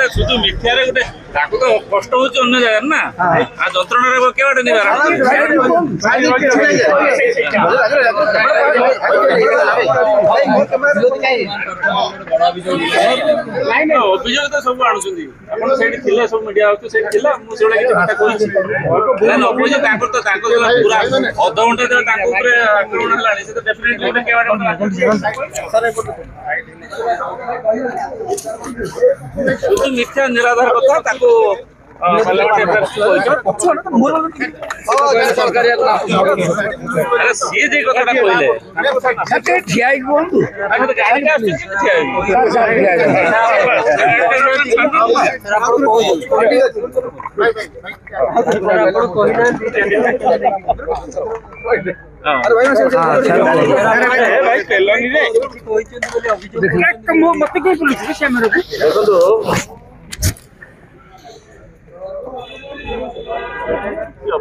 शुद्ध मिथ्या गोटे तो कष्ट हो जगह ना जंत्रणा केवाटे नहीं अभियोग तो सब आणुं सब मीडिया पूरा अध घंटे आक्रमण शुद्ध मिथ्या निराधार कथा सी जे कथा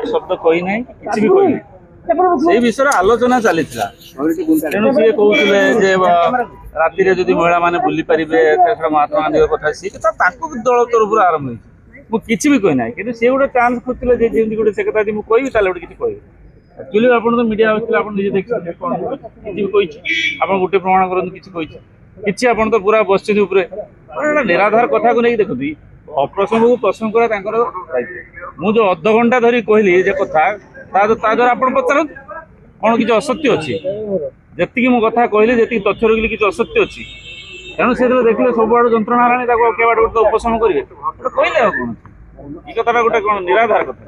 शब्द कही ना कि भी कही से विषय आलोचना चली तेणु सी कहते राति महिला मैंने बुली पारे महात्मा गांधी कथा सी दल तरफ आरंभ मुझे भी कही ना कि सी गोटे चान्स खोजते गोटे से कथा मुझे कहि गोटे किसी कह एक्चुअली आप तो मीडिया देखिए देखिए कौन किसी भी आप गोटे प्रमाण करूँ किसी आप तो पूरा बस निराधार कथा को नहीं देखते अप्रसंग को प्रसंग करा मुझे अध घंटा धरी कहली कथा द्वारा आप पचार कौन किसी असत्य अच्छी जी मो कथा कहली जी तथ्य रखिली किसी असत्य अच्छी तेणु से देखिए सब आड़ जंत्रणा केवाड़ गोटे उपशम करेंगे कहले कौन ये कथा गोटे कौन निराधार कथा।